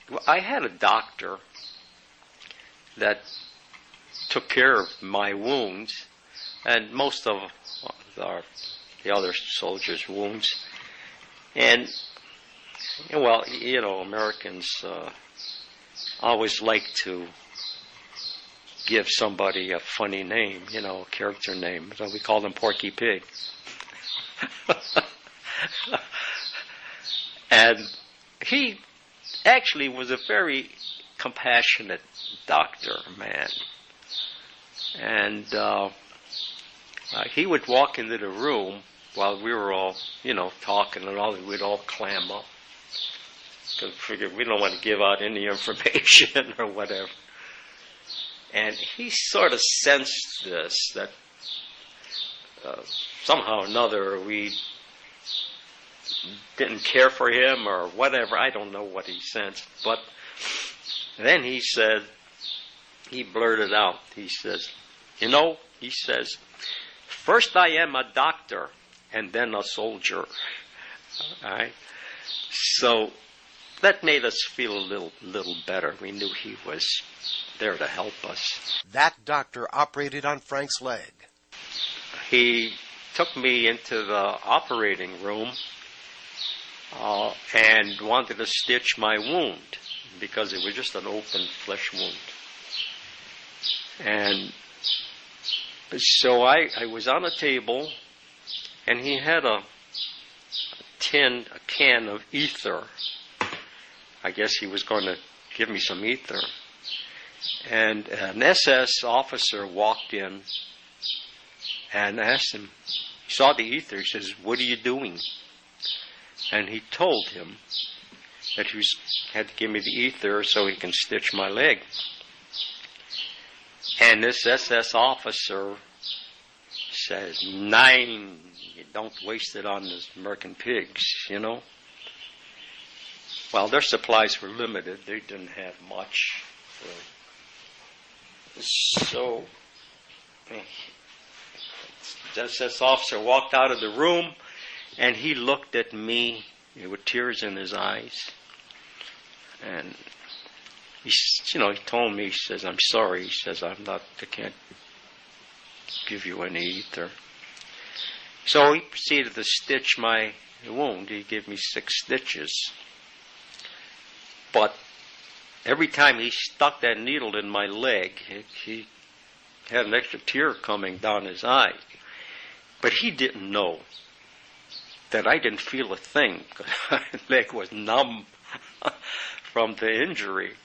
Well, I had a doctor that took care of my wounds and most of the other soldiers' wounds. And, well, you know, Americans always like to give somebody a funny name, you know, a character name. So we call them Porky Pig. And he actually was a very compassionate doctor, man. And he would walk into the room while we were all, you know, talking and all, we'd all clam up. Because we figured we don't want to give out any information or whatever. And he sort of sensed this, that somehow or another we didn't care for him or whatever. I don't know what he sensed. But then he said, he blurted out, he says, you know, he says, first I am a doctor and then a soldier. All right? So that made us feel a little better. We knew he was there to help us. That doctor operated on Frank's leg. He took me into the operating room and wanted to stitch my wound because it was just an open flesh wound. And so I was on a table, and he had a can of ether. I guess he was going to give me some ether. And an SS officer walked in and asked him, he saw the ether, he says, what are you doing? And he told him that he had to give me the ether so he can stitch my leg. And this SS officer says, "Nine, you don't waste it on the American pigs, you know." Well, their supplies were limited. They didn't have much. So the SS officer walked out of the room, and he looked at me with tears in his eyes. And he told me, he says, "I'm sorry." He says, I can't give you any ether. So he proceeded to stitch my wound. He gave me 6 stitches. But every time he stuck that needle in my leg, he had an extra tear coming down his eye. But he didn't know that I didn't feel a thing. My leg was numb from the injury.